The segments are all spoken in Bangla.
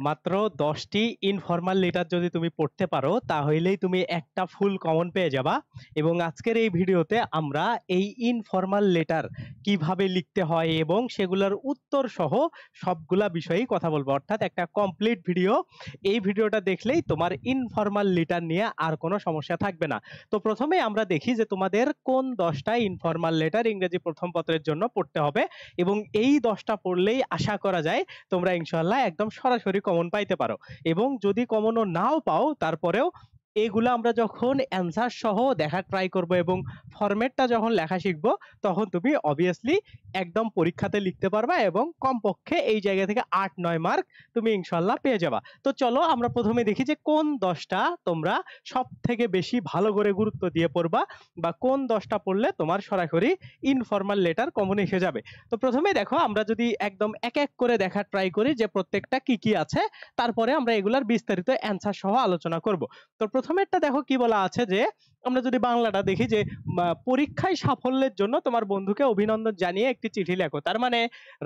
মাত্র 10টি ইনফর্মাল লেটার যদি তুমি পড়তে পারো তাহলেই তুমি একটা ফুল কমন পেয়ে যাবা। এবং আজকের এই ভিডিওতে আমরা এই ইনফর্মাল লেটার কিভাবে লিখতে হয় এবং সেগুলোর উত্তর সহ সবগুলা বিষয়েই কথা বলবো, অর্থাৎ একটা কমপ্লিট ভিডিও। এই ভিডিওটা দেখলেই তোমার ইনফর্মাল লেটার নিয়ে আর কোনো সমস্যা থাকবে না। তো প্রথমে আমরা দেখি যে তোমাদের কোন 10টা ইনফর্মাল লেটার ইংরেজি প্রথম পত্রের জন্য পড়তে হবে, এবং এই 10টা পড়লেই আশা করা যায় তোমরা ইনশাল্লাহ একদম সরাসরি কমন পাইতে পারো। এবং যদি কমনও নাও পাও তারপরেও এগুলো আমরা যখন অ্যান্সার সহ দেখা ট্রাই করব এবং ফরম্যাটটা যখন লেখা শিখবো তখন তুমি অবভিয়াসলি একদম পরীক্ষাতে লিখতে পারবা এবং কমপক্ষে এই জায়গা থেকে 8-9 মার্ক তুমি ইনশাল্লাহ পেয়ে যাবা। তো চলো আমরা প্রথমে দেখি যে কোন 10টা তোমরা সব থেকে বেশি ভালো করে গুরুত্ব দিয়ে পড়বা, বা কোন 10টা পড়লে তোমার সরাসরি ইনফর্মাল লেটার কমন এসে যাবে। তো প্রথমে দেখো, আমরা যদি একদম এক এক করে দেখা ট্রাই করি যে প্রত্যেকটা কি কি আছে, তারপরে আমরা এগুলার বিস্তারিত অ্যান্সার সহ আলোচনা করব। তো প্রথমেরটা দেখো কি বলা আছে, যে আমরা যদি বাংলাটা দেখি যে পরীক্ষায় সাফল্যের জন্য তোমার বন্ধুকে অভিনন্দন জানিয়ে একটি চিঠি লেখো। তার মানে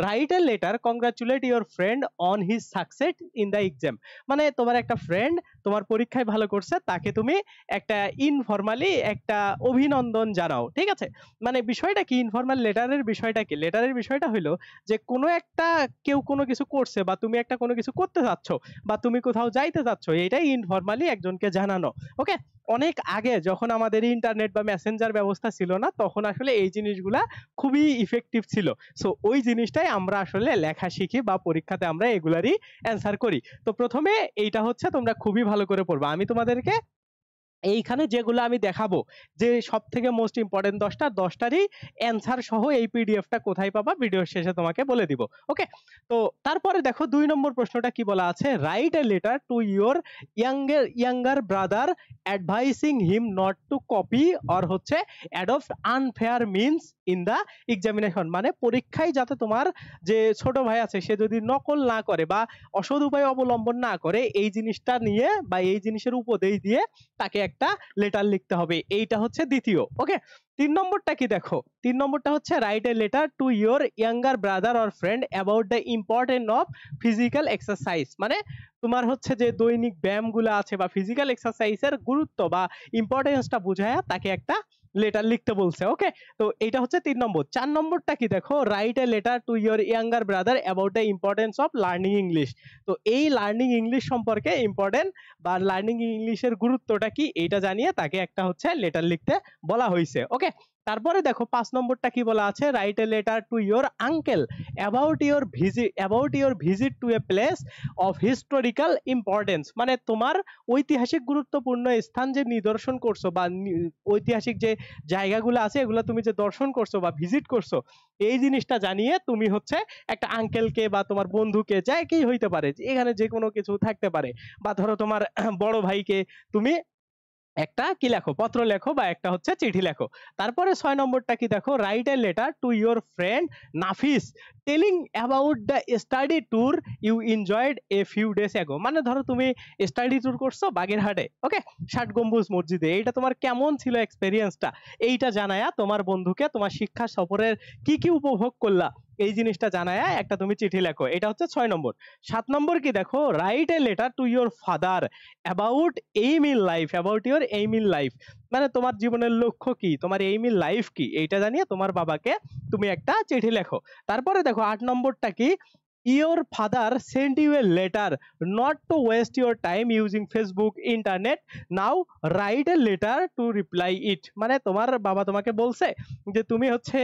right a letter congratulate your friend on his success in the exam. মানে তোমার একটা ফ্রেন্ড তোমার পরীক্ষায় ভালো করছে, তাকে তুমি একটা ইনফরমালি একটা অভিনন্দন জানাও, ঠিক আছে? মানে বিষয়টা কি, ইনফর্মাল লেটারের বিষয়টা কি? লেটারের বিষয়টা হলো যে কোনো একটা কেউ কোনো কিছু করছে বা তুমি একটা কোনো কিছু করতে চাচ্ছ বা তুমি কোথাও যাইতে চাচ্ছ, এটাই ইনফর্মালি একজনকে জানানো। ওকে, অনেক আগে যখন আমাদের ইন্টারনেট বা মেসেঞ্জার ব্যবস্থা ছিল না, তখন আসলে এই জিনিসগুলা খুবই ইফেক্টিভ ছিল। সো ওই জিনিসটাই আমরা আসলে লেখা শিখি বা পরীক্ষাতে আমরা এগুলারই অ্যান্সার করি। তো প্রথমে এইটা হচ্ছে তোমরা খুবই ভালো করে পড়বা। আমি তোমাদেরকে এইখানে যেগুলো আমি দেখাবো যে সব থেকে মোস্ট ইম্পর্টেন্ট 10টারই অ্যান্সার সহ এই পিডিএফটা কোথায় পাবা ভিডিওর শেষে তোমাকে বলে দিব। ওকে, তো তারপরে দেখো 2 নম্বর প্রশ্নটা কি বলা আছে, write a letter to your younger brother advising him not to copy or হচ্ছে adopt unfair means in the examination. মানে পরীক্ষায় যাতে তোমার যে ছোট ভাই আছে সে যদি নকল না করে বা অসৎ উপায় অবলম্বন না করে, এই জিনিসটা নিয়ে বা এই জিনিসের উপদেশ দিয়ে তাকে একটা লেটার লিখতে হবে। এইটা হচ্ছে দ্বিতীয়। ওকে, 3 নম্বরটা কি দেখো, 3 নম্বরটা হচ্ছে right a letter to your younger brother or friend about the important of physical exercise. মানে তোমার হচ্ছে যে দৈনিক ব্যায়ামগুলো আছে বা ফিজিক্যাল এক্সারসাইজের গুরুত্ব বা ইম্পর্টেন্সটা বুঝায়া তাকে একটা লেটার লিখতে বলছে। ওকে, তো এইটা হচ্ছে 3 নম্বর। 4 নম্বরটা কি দেখো, write a letter to your younger brother about the importance of learning English. তো এই লার্নিং ইংলিশ সম্পর্কে ইম্পর্টেন্ট বা লার্নিং ইংলিশের গুরুত্বটা কি এইটা জানিয়ে তাকে একটা হচ্ছে লেটার লিখতে বলা হয়েছে। ওকে, তারপরে দেখো 5 নম্বরটা কি বলা আছে, write a letter to your uncle about your visit to a place of historical importance. মানে তোমার ঐতিহাসিক গুরুত্বপূর্ণ স্থান যে নিদর্শন করছো বা ঐতিহাসিক যে জায়গাগুলো আছে এগুলো তুমি যে দর্শন করছো বা ভিজিট করছো, এই জিনিসটা জানিয়ে তুমি হচ্ছে একটা আঙ্কেলকে বা তোমার বন্ধুকে, যাকেই হইতে পারে, এখানে যে কোনো কিছু থাকতে পারে, বা ধরো তোমার বড় ভাইকে তুমি একটা কি লেখো, পত্র লেখো বা একটা হচ্ছে চিঠি লেখো। তারপরে 6 নম্বরটা কি দেখো, write a letter to your friend Nafis telling about the study tour you enjoyed a few days ago. মানে ধরো তুমি স্টাডি ট্যুর করছো বাগেরহাটে, ওকে, 60 গম্বুজ মসজিদে, এইটা তোমার কেমন ছিল এক্সপেরিয়েন্সটা, এইটা জানায়া তোমার বন্ধুকে তোমার শিক্ষা সফরের কি কি উপভোগ করলা এই জিনিসটা জানায়া একটা তুমি চিঠি লেখো। এটা হচ্ছে 6 নম্বর। 7 নম্বর কি দেখো, write a letter to your father about your aim in life. মানে তোমার জীবনের লক্ষ্য কি, তোমার এইম ইন লাইফ কি, এইটা জানিয়ে তোমার বাবাকে তুমি একটা চিঠি লেখো। তারপরে দেখো 8 নম্বরটা কি, your father send you a letter not to waste your time using Facebook internet, now write a letter to reply it. মানে তোমার বাবা তোমাকে বলছে যে তুমি হচ্ছে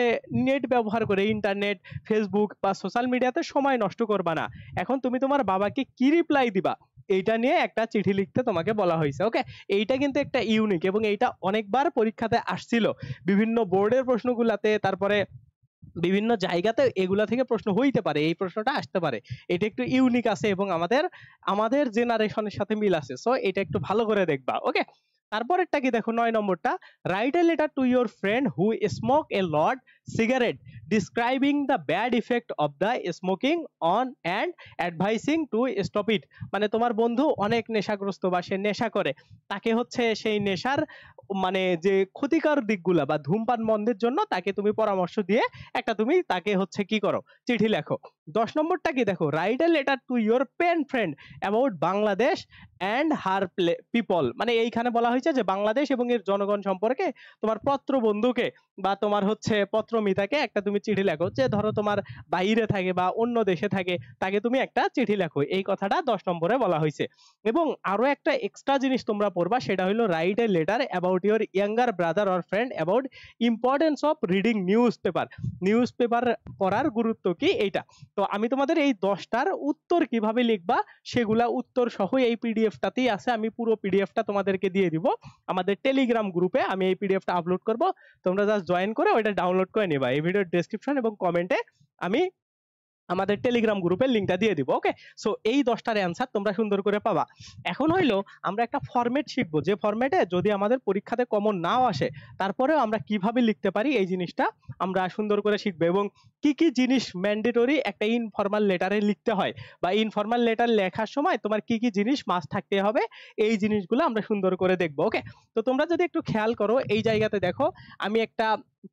নেট ব্যবহার করে ইন্টারনেট, ফেসবুক বা সোশ্যাল মিডিয়াতে সময় নষ্ট করবা না, এখন তুমি তোমার বাবাকে কি রিপ্লাই দিবা এইটা নিয়ে একটা চিঠি লিখতে তোমাকে বলা হয়েছে। ওকে, এইটা কিন্তু একটা ইউনিক এবং এইটা অনেকবার পরীক্ষাতে আসছিল বিভিন্ন বোর্ডের প্রশ্নগুলাতে, তারপরে বিভিন্ন জায়গাতে এগুলা থেকে প্রশ্ন হইতে পারে, এই প্রশ্নটা আসতে পারে। এটা একটু ইউনিক আছে এবং আমাদের জেনারেশনের সাথে মিল আছে, সো এটা একটু ভালো করে দেখবা। ওকে, তারপরেরটা কি দেখো 9 নম্বরটা, right a letter to your friend who smoke A lot cigarette, describing the bad effect of the smoking on and advising to stop it। মানে তোমার বন্ধু অনেক নেশাগ্রস্ত বা সে নেশা করে, তাকে হচ্ছে সেই নেশার মানে যে ক্ষতিকর দিকগুলা বা ধূমপান বন্ধের জন্য তাকে তুমি পরামর্শ দিয়ে একটা তুমি তাকে হচ্ছে কি করো, চিঠি লেখো। 10 নম্বরটা কি দেখো, write a letter to your pen friend about Bangladesh and her people. মানে এইখানে বলা হয়েছে যে বাংলাদেশ এবং এর জনগণ সম্পর্কে তোমার পত্র বন্ধুকে বা তোমার হচ্ছে পত্রমিতাকে একটা তুমি চিঠি লেখো, যে ধরো তোমার বাইরে থাকে বা অন্য দেশে থাকে, তাকে তুমি একটা চিঠি লেখো। এই কথাটা 10 নম্বরে বলা হয়েছে। এবং আরো একটা এক্সট্রা জিনিস তোমরা পড়বা, সেটা হলো right a letter about your younger brother or friend about importance of reading news paper. News paper পড়ার গুরুত্ব কি, এইটা। তো আমি তোমাদের এই 10টার উত্তর কিভাবে লিখবা সেগুলা উত্তর সহ এই পিডিএফটাতেই আছে। আমি পুরো পিডিএফটা তোমাদেরকে দিয়ে দিব আমাদের টেলিগ্রাম গ্রুপে। আমি এই পিডিএফটা আপলোড করব, তোমরা জাস্ট জয়েন করে ওইটা ডাউনলোড করে নিবা। এই ভিডিওর ডেসক্রিপশন এবং কমেন্টে আমি আমাদের টেলিগ্রাম গ্রুপের লিংকটা দিয়ে দিব। ওকে, সো এই 10টার অ্যান্সার তোমরা সুন্দর করে পাবা। এখন হইলো আমরা একটা ফরম্যাট শিখবো, যে ফরম্যাটে যদি আমাদের পরীক্ষাতে কমন নাও আসে তারপরেও আমরা কিভাবে লিখতে পারি এই জিনিসটা আমরা সুন্দর করে শিখবো। এবং কি কি জিনিস ম্যান্ডেটরি একটা ইনফর্মাল লেটারে লিখতে হয়, বা ইনফর্মাল লেটার লেখার সময় তোমার কি কি জিনিস মাস্ট থাকতে হবে, এই জিনিসগুলো আমরা সুন্দর করে দেখবো। ওকে, তো তোমরা যদি একটু খেয়াল করো এই জায়গাতে দেখো আমি একটা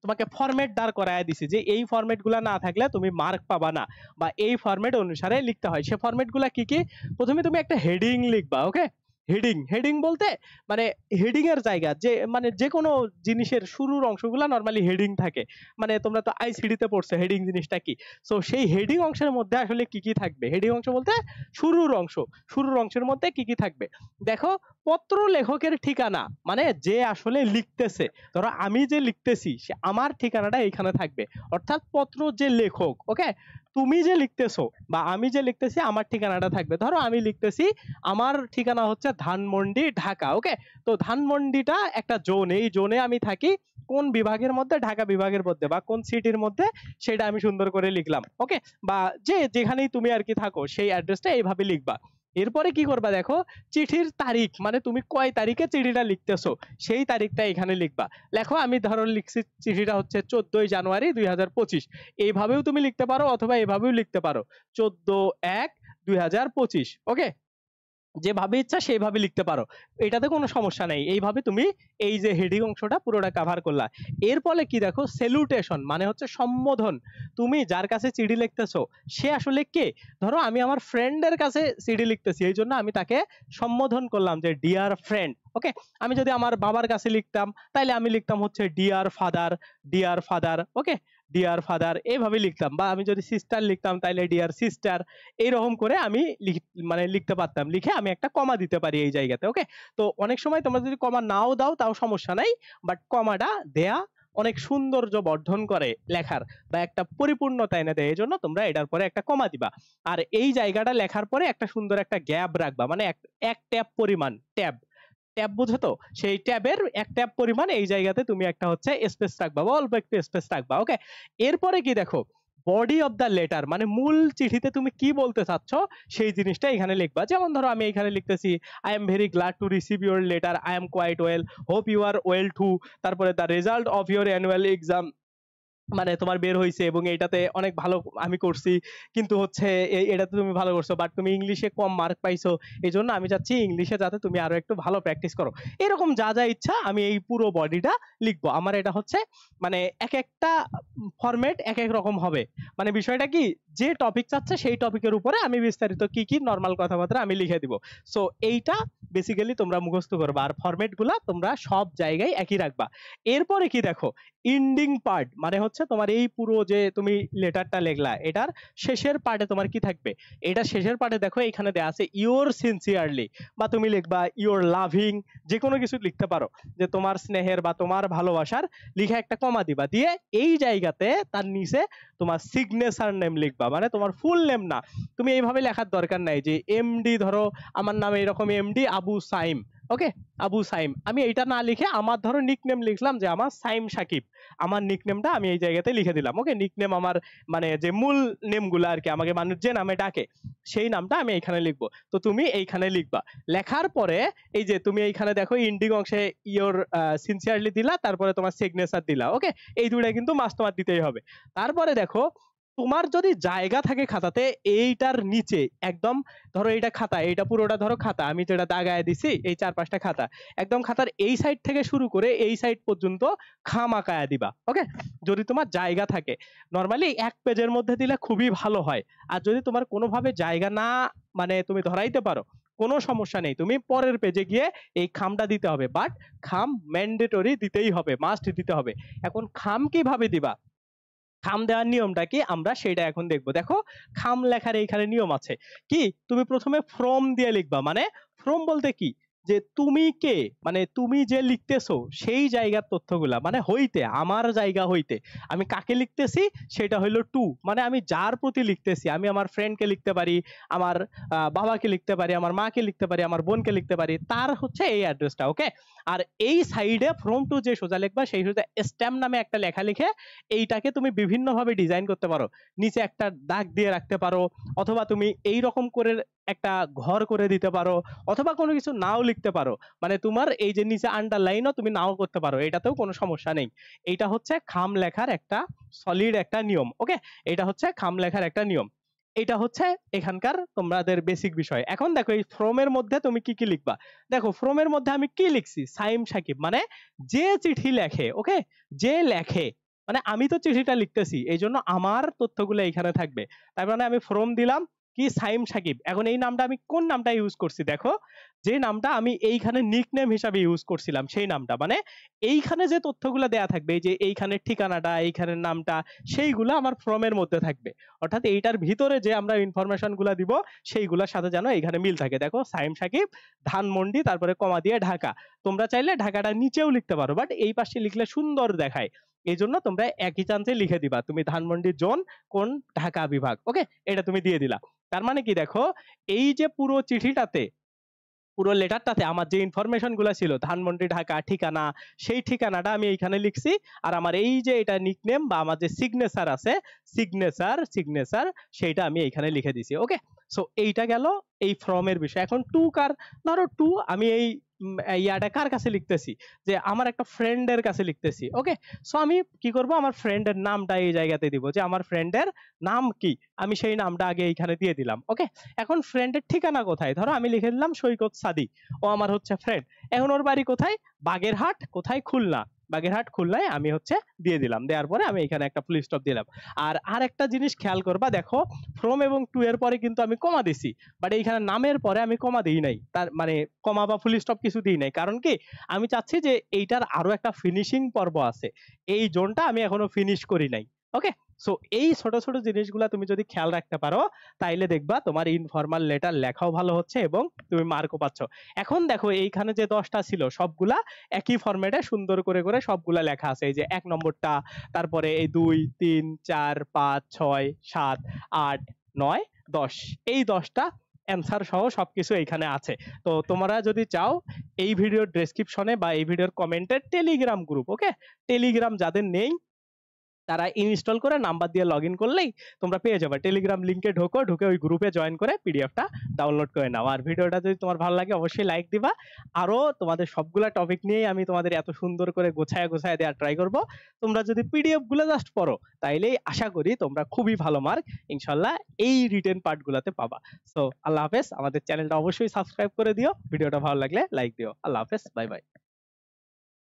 তোমাকে ফরম্যাট দাঁড় করায় দিছি, যে এই ফরম্যাটগুলো না থাকলে তুমি মার্ক পাবা না, বা এই ফরম্যাট অনুসারে লিখতে হয়। সে ফরম্যাটগুলো কি কি, প্রথমে তুমি একটা হেডিং লিখবা। ওকে, হেডিং, হেডিং বলতে মানে হেডিং এর জায়গা, যে মানে যে কোনো জিনিসের শুরুর অংশগুলো নরমালি হেডিং থাকে। মানে তোমরা তো আইসিডি তে পড়ছো হেডিং জিনিসটা কি। সো সেই হেডিং অংশের মধ্যে আসলে কি কি থাকবে, হেডিং অংশ বলতে শুরুর অংশ, শুরুর অংশের মধ্যে কি কি থাকবে দেখো। পত্র লেখকের ঠিকানা, মানে যে আসলে লিখতেছে, ধরো আমি যে লিখতেছি সে আমার ঠিকানাটা এখানে থাকবে, অর্থাৎ পত্র যে লেখক। ওকে, তুমি যে লিখতেছো বা আমি যে লিখতেছি আমার ঠিকানাটা থাকবে। ধরো আমি লিখতেছি আমার ঠিকানা হচ্ছে ধানমন্ডি, ঢাকা। ওকে, তো ধানমন্ডিটা একটা জোন, এই জোনে আমি থাকি কোন বিভাগের মধ্যে, ঢাকা বিভাগের মধ্যে, বা কোন সিটির মধ্যে, সেটা আমি সুন্দর করে লিখলাম। ওকে, বা যে যেখানেই তুমি আর কি থাকো সেই অ্যাড্রেসটা এইভাবে লিখবা। এরপরে কি করবা দেখো, চিঠির তারিখ, মানে তুমি কয় তারিখে চিঠিটা লিখতেছো সেই তারিখটা এখানে লিখবা। লেখো আমি ধরো লিখছি চিঠিটা হচ্ছে 14ই জানুয়ারি 2025। এইভাবেও তুমি লিখতে পারো অথবা এভাবেও লিখতে পারো 14/1/2025। ওকে, যেভাবে ইচ্ছা সেইভাবে লিখতে পারো, এটাতে কোনো সমস্যা নেই। এইভাবে তুমি এই যে হেডিং অংশটা পুরোটা কভার করলা। এর ফলে কি দেখো, স্যালুটেশন মানে হচ্ছে সম্বোধন। তুমি যার কাছে চিঠি লিখতেছো সে আসলে কে, ধরো আমি আমার ফ্রেন্ডের কাছে চিঠি লিখতেছি, এই জন্য আমি তাকে সম্বোধন করলাম যে ডিয়ার ফ্রেন্ড। ওকে, আমি যদি আমার বাবার কাছে লিখতাম তাইলে আমি লিখতাম হচ্ছে ডিয়ার ফাদার, ডিয়ার ফাদার। ওকে, ডিয়ার ফাদার এইভাবে লিখতাম। বা আমি যদি সিস্টার লিখতাম তাইলে ডিয়ার সিস্টার। এইরকম করে আমি মানে লিখতে পারতাম, লিখে আমি একটা কমা দিতে পারি এই জায়গাতে। ওকে, তো অনেক সময় তোমরা যদি কমা নাও দাও তাও সমস্যা নাই, বাট কমাটা দেয়া অনেক সৌন্দর্য বর্ধন করে লেখার, বা একটা পরিপূর্ণতা এনে দেয়। এই জন্য তোমরা এটার পরে একটা কমা দিবা। আর এই জায়গাটা লেখার পরে একটা সুন্দর একটা গ্যাপ রাখবা, মানে এক ট্যাব পরিমাণ, ট্যাব, ট্যাব বুঝো তো, সেই ট্যাবের এক ট্যাব পরিমাণ এই জায়গাতে তুমি একটা হচ্ছে স্পেস রাখবা, বা অল্প একটু স্পেস রাখবা। ওকে, এরপরে কি দেখো, বডি অফ দ্য লেটার, মানে মূল চিঠিতে তুমি কি বলতে চাচ্ছ সেই জিনিসটা এখানে লিখবা। যেমন ধরো আমি এখানে লিখতেছি I am very glad to receive your letter, I am quite well, hope you are well too. তারপরে the result of your annual exam, মানে তোমার বের হয়েছে এবং এটাতে অনেক ভালো আমি করছি, কিন্তু হচ্ছে এটাতে তুমি ভালো করছো বাট তুমি ইংলিশে কম মার্ক পাইছো, এই জন্য আমি চাচ্ছি ইংলিশে যাতে তুমি আরো একটু ভালো প্র্যাকটিস করো। এরকম যা যা ইচ্ছা আমি এই পুরো বডিটা লিখবো। আমার এটা হচ্ছে মানে এক একটা ফরম্যাট এক এক রকম হবে। মানে বিষয়টা কি, যে টপিক চাচ্ছে সেই টপিকের উপরে আমি বিস্তারিত কি কি নর্মাল কথাবার্তা আমি লিখে দিব। সো এইটা বেসিক্যালি তোমরা মুখস্থ করবা, আর ফরম্যাট গুলা তোমরা সব জায়গায় একই রাখবা। এরপরে কি দেখো, ইন্ডিং পার্ট, মানে হচ্ছে তোমার এই পুরো যে তুমি লেটারটা লিখলা এটার শেষের পার্টে তোমার কি থাকবে, এটা শেষের পার্টে দেখো এখানে দেয়া আছে ইওর সিনসিয়ারলি, বা তুমি লিখবা ইওর লাভিং, যে কোনো কিছু লিখতে পারো, যে তোমার স্নেহের বা তোমার ভালোবাসার, লিখে একটা কমা দিবা, দিয়ে এই জায়গাতে তার নিচে তোমার সিগনেচার নেম লিখবা, মানে তোমার ফুল নেম না। তুমি এইভাবে লেখার দরকার নাই যে এমডি, ধরো আমার নামে এরকম এমডি আবু সাইম। ওকে, আবু সাইম। আমি এইটা না লিখে আমার ধরো নিকনেম লিখলাম যে আমার সাইম সাকিব। আমার নিকনেমটা আমি এই জায়গাতে লিখে দিলাম। ওকে, নিকনেম আমার মানে যে মূল নেমগুলো আর কি, আমাকে মানুষ যে নামে ডাকে সেই নামটা আমি এইখানে লিখবো। তো তুমি এইখানে লিখবা। লেখার পরে এই যে তুমি এইখানে দেখো ইন্ডিং অংশে ইয়োর সিনসিয়ারলি দিলা, তারপরে তোমার সিগনেচার দিলা। ওকে, এই দুইটা কিন্তু মাস্ট তোমার দিতেই হবে। তারপরে দেখো তোমার যদি জায়গা থাকে খাতাতে, এইটার নিচে একদম, ধরো এইটা খাতা, এইটা পুরোটা ধরো খাতা, আমি যেটা দাগায় দিছি এই 4-5টা খাতা, একদম খাতার এই সাইড থেকে শুরু করে এই সাইড পর্যন্ত খাম আঁকায়া দিবা। ওকে, যদি তোমার জায়গা থাকে। নর্মালি এক পেজের মধ্যে দিলে খুবই ভালো হয়। আর যদি তোমার কোনোভাবে জায়গা না মানে তুমি ধরাইতে পারো, কোনো সমস্যা নেই, তুমি পরের পেজে গিয়ে এই খামটা দিতে হবে। বাট খাম ম্যান্ডেটরি দিতেই হবে, মাস্ট দিতে হবে। এখন খাম কিভাবে দিবা, খাম দেওয়ার নিয়মটা কি আমরা সেটা এখন দেখবো। দেখো, খাম লেখার এইখানে নিয়ম আছে কি, তুমি প্রথমে ফ্রম দিয়ে লিখবা। মানে ফ্রম বলতে কি, যে তুমি কে, মানে তুমি যে লিখতেছো সেই জায়গার তথ্যগুলা, মানে হইতে, আমার জায়গা হইতে আমি কাকে লিখতেছি সেটা হইলো টু, মানে আমি যার প্রতি লিখতেছি। আমি আমার ফ্রেন্ডকে লিখতে পারি, আমার বাবাকে লিখতে পারি, আমার মাকে লিখতে পারি, আমার বোনকে লিখতে পারি, তার হচ্ছে এই অ্যাড্রেসটা। ওকে, আর এই সাইডে ফ্রম টু যে সোজা লিখবা সেই সোজা স্ট্যাম্প নামে একটা লেখা লিখে এইটাকে তুমি বিভিন্ন ভাবে ডিজাইন করতে পারো। নিচে একটা দাগ দিয়ে রাখতে পারো, অথবা তুমি এই রকম করে একটা ঘর করে দিতে পারো, অথবা কোনো কিছু নাও লিখতে পারো। মানে তোমার এই যে নিচে আন্ডারলাইনও তুমি নাও করতে পারো, এটাতেও কোনো সমস্যা নেই। এইটা হচ্ছে খাম লেখার একটা সলিড একটা নিয়ম। ওকে, এটা হচ্ছে খাম লেখার একটা নিয়ম। এটা হচ্ছে এখানকার তোমাদের বেসিক বিষয়। এখন দেখো এই ফ্রমের মধ্যে তুমি কি কি লিখবা। দেখো ফ্রমের মধ্যে আমি কি লিখছি, সাইম সাকিব, মানে যে চিঠি লেখে। ওকে, যে লেখে, মানে আমি তো চিঠিটা লিখতেছি, এই জন্য আমার তথ্যগুলো এইখানে থাকবে। তার মানে আমি ফ্রম দিলাম কি, সাইম সাকিব। এখন এই নামটা আমি কোন নামটা ইউজ করছি, দেখো যে নামটা আমি এইখানে নিকনেম হিসাবে ইউজ করছিলাম সেই নামটা, মানে এইখানে যে তথ্যগুলো দেয়া থাকবে, এই যে এইখানে ঠিকানাটা, এইখানের নামটা, সেইগুলো আমার ফর্মের মধ্যে থাকবে। অর্থাৎ এইটার ভিতরে যে আমরা ইনফরমেশন গুলা দিব সেইগুলোর সাথে যেন এইখানে মিল থাকে। দেখো সাইম সাকিব, ধানমন্ডি, তারপরে কমা দিয়ে ঢাকা। তোমরা চাইলে ঢাকাটা নিচেও লিখতে পারো, বাট এই পাশে লিখলে সুন্দর দেখায়, এই জন্য তোমরা একই চান্সে লিখে দিবা তুমি ধানমন্ডি জোন কোন ঢাকা বিভাগ। ওকে, এটা তুমি দিয়ে দিলা। তার মানে কি, দেখো এই যে পুরো চিঠিটাতে, পুরো লেটারটাতে আমার যে ইনফরমেশন গুলো ছিল, ধানমন্ডি ঢাকা ঠিকানা, সেই ঠিকানাটা আমি এইখানে লিখছি। আর আমার এই যে এটা নিকনেম বা আমার যে সিগনেচার আছে, সিগনেচার সেইটা আমি এইখানে লিখে দিছি। ওকে, সো এইটা গেল এই ফর্মের বিষয়। এখন টু কার, ধরো টু আমি এই ইয়াটা কার কাছে লিখতেছি, যে আমার একটা ফ্রেন্ডের কাছে লিখতেছি। ওকে, সো আমি কি করব, আমার ফ্রেন্ডের নামটা এই জায়গাতে দিব, যে আমার ফ্রেন্ডের নাম কি, আমি সেই নামটা আগে এইখানে দিয়ে দিলাম। ওকে, এখন ফ্রেন্ডের ঠিকানা কোথায়, ধরো আমি লিখে দিলাম সৈকত সাদি, ও আমার হচ্ছে ফ্রেন্ড। এখন ওর বাড়ি কোথায়, বাগেরহাট, কোথায়, খুলনা, বাগেরহাট খুলনায় আমি হচ্ছে দিয়ে দিলাম। দেওয়ার পরে আমি এখানে একটা ফুল স্টপ দিলাম। আর একটা জিনিস খেয়াল করবা, দেখো ফ্রম এবং টু এর পরে কিন্তু আমি কমা দিছি, বাট এইখানে নামের পরে আমি কমা দিই নাই, তার মানে কমা বা ফুল স্টপ কিছু দিই নাই। কারণ কি, আমি চাচ্ছি যে এইটার আরো একটা ফিনিশিং পর্ব আছে, এই জোনটা আমি এখনো ফিনিশ করি নাই। ওকে, সো এই ছোট ছোট জিনিসগুলা তুমি যদি খেয়াল রাখতে পারো, তাইলে দেখবা তোমার ইনফরমাল লেটার লেখাও ভালো হচ্ছে এবং তুমি মার্কও পাচ্ছ। এখন দেখো এইখানে যে 10টা ছিল সবগুলা একই ফরম্যাটে সুন্দর করে করে সবগুলা লেখা আছে। এই যে 1 নম্বরটা, তারপরে এই 2 3 4 5 6 7 8 9 10, এই 10টা অ্যান্সার সহ সবকিছু এইখানে আছে। তো তোমরা যদি চাও, এই ভিডিওর ডেসক্রিপশনে বা এই ভিডিওর কমেন্টে টেলিগ্রাম গ্রুপ, ওকে, টেলিগ্রাম যাদের নেই তারা ইনস্টল করে নাম্বার দিয়ে লগ ইন করলেই তোমরা পেয়ে যাবে। টেলিগ্রাম লিংকে ঢোকো, ঢুকে ওই গ্রুপে জয়েন করে পিডিএফটা ডাউনলোড করে নাও। আর ভিডিওটা যদি তোমার ভালো লাগে অবশ্যই লাইক দিবা। আরো তোমাদের সবগুলা টপিক নিয়েই আমি তোমাদের এত সুন্দর করে গোছায় গোছায় দেওয়ার ট্রাই করব। তোমরা যদি পিডিএফ গুলো জাস্ট পড়ো, তাইলেই আশা করি তোমরা খুবই ভালো মার্ক ইনশাল্লাহ এই রিটেন পার্টগুলোতে পাবা। সো আল্লাহ হাফেজ। আমাদের চ্যানেলটা অবশ্যই সাবস্ক্রাইব করে দিও, ভিডিওটা ভালো লাগলে লাইক দিও। আল্লাহ হাফেজ, বাই বাই।